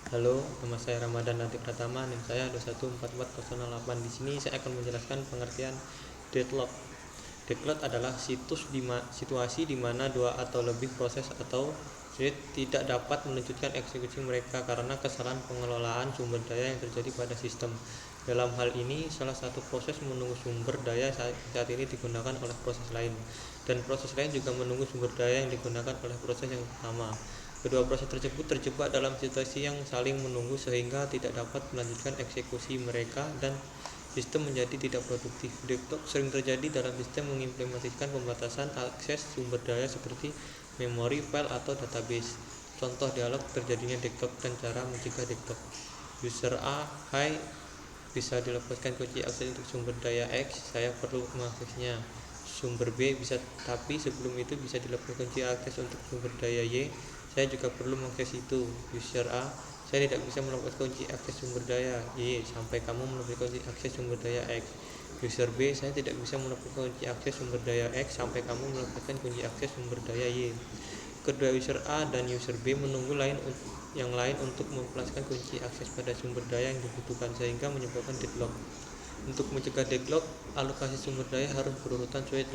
Halo, nama saya Ramadan Nanti Pratama, NIM saya 2144008. Di sini saya akan menjelaskan pengertian deadlock. Deadlock adalah situasi di mana dua atau lebih proses atau thread tidak dapat melanjutkan eksekusi mereka karena kesalahan pengelolaan sumber daya yang terjadi pada sistem. Dalam hal ini, salah satu proses menunggu sumber daya saat ini digunakan oleh proses lain, dan proses lain juga menunggu sumber daya yang digunakan oleh proses yang pertama. Kedua proses tersebut terjebak dalam situasi yang saling menunggu sehingga tidak dapat melanjutkan eksekusi mereka dan sistem menjadi tidak produktif. Deadlock sering terjadi dalam sistem mengimplementasikan pembatasan akses sumber daya seperti memori, file, atau database. Contoh dialog terjadinya deadlock dan cara mencegah deadlock. User A, "Hai, bisa dilepaskan kunci akses untuk sumber daya X, saya perlu mengaksesnya." Sumber B bisa, "Tapi sebelum itu bisa dilepaskan kunci akses untuk sumber daya Y, saya juga perlu mengakses itu." User A, "Saya tidak bisa melepaskan kunci akses sumber daya Y sampai kamu melepaskan kunci akses sumber daya X." User B, "Saya tidak bisa melepaskan kunci akses sumber daya X sampai kamu melepaskan kunci akses sumber daya Y." Kedua user A dan user B menunggu yang lain untuk melepaskan kunci akses pada sumber daya yang dibutuhkan sehingga menyebabkan deadlock. Untuk mencegah deadlock, alokasi sumber daya harus berurutan sesuai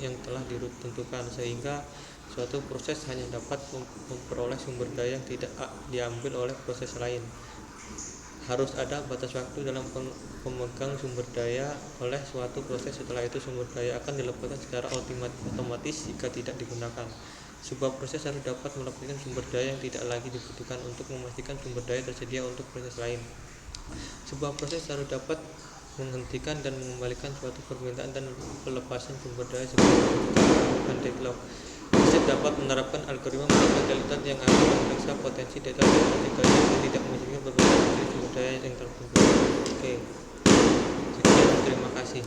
yang telah ditentukan sehingga suatu proses hanya dapat memperoleh sumber daya yang tidak diambil oleh proses lain. Harus ada batas waktu dalam pemegang sumber daya oleh suatu proses. Setelah itu sumber daya akan dilepaskan secara otomatis jika tidak digunakan. Sebuah proses harus dapat melepaskan sumber daya yang tidak lagi dibutuhkan untuk memastikan sumber daya tersedia untuk proses lain. Sebuah proses harus dapat menghentikan dan mengembalikan suatu permintaan dan pelepasan sumber daya sebelum melakukan deadlock. Sistem dapat menerapkan algoritma multi-delta yang akan memeriksa potensi data dan mencegahnya dan tidak mengizinkan berbeda dari sumber daya yang terkumpul. Oke, sekian, terima kasih.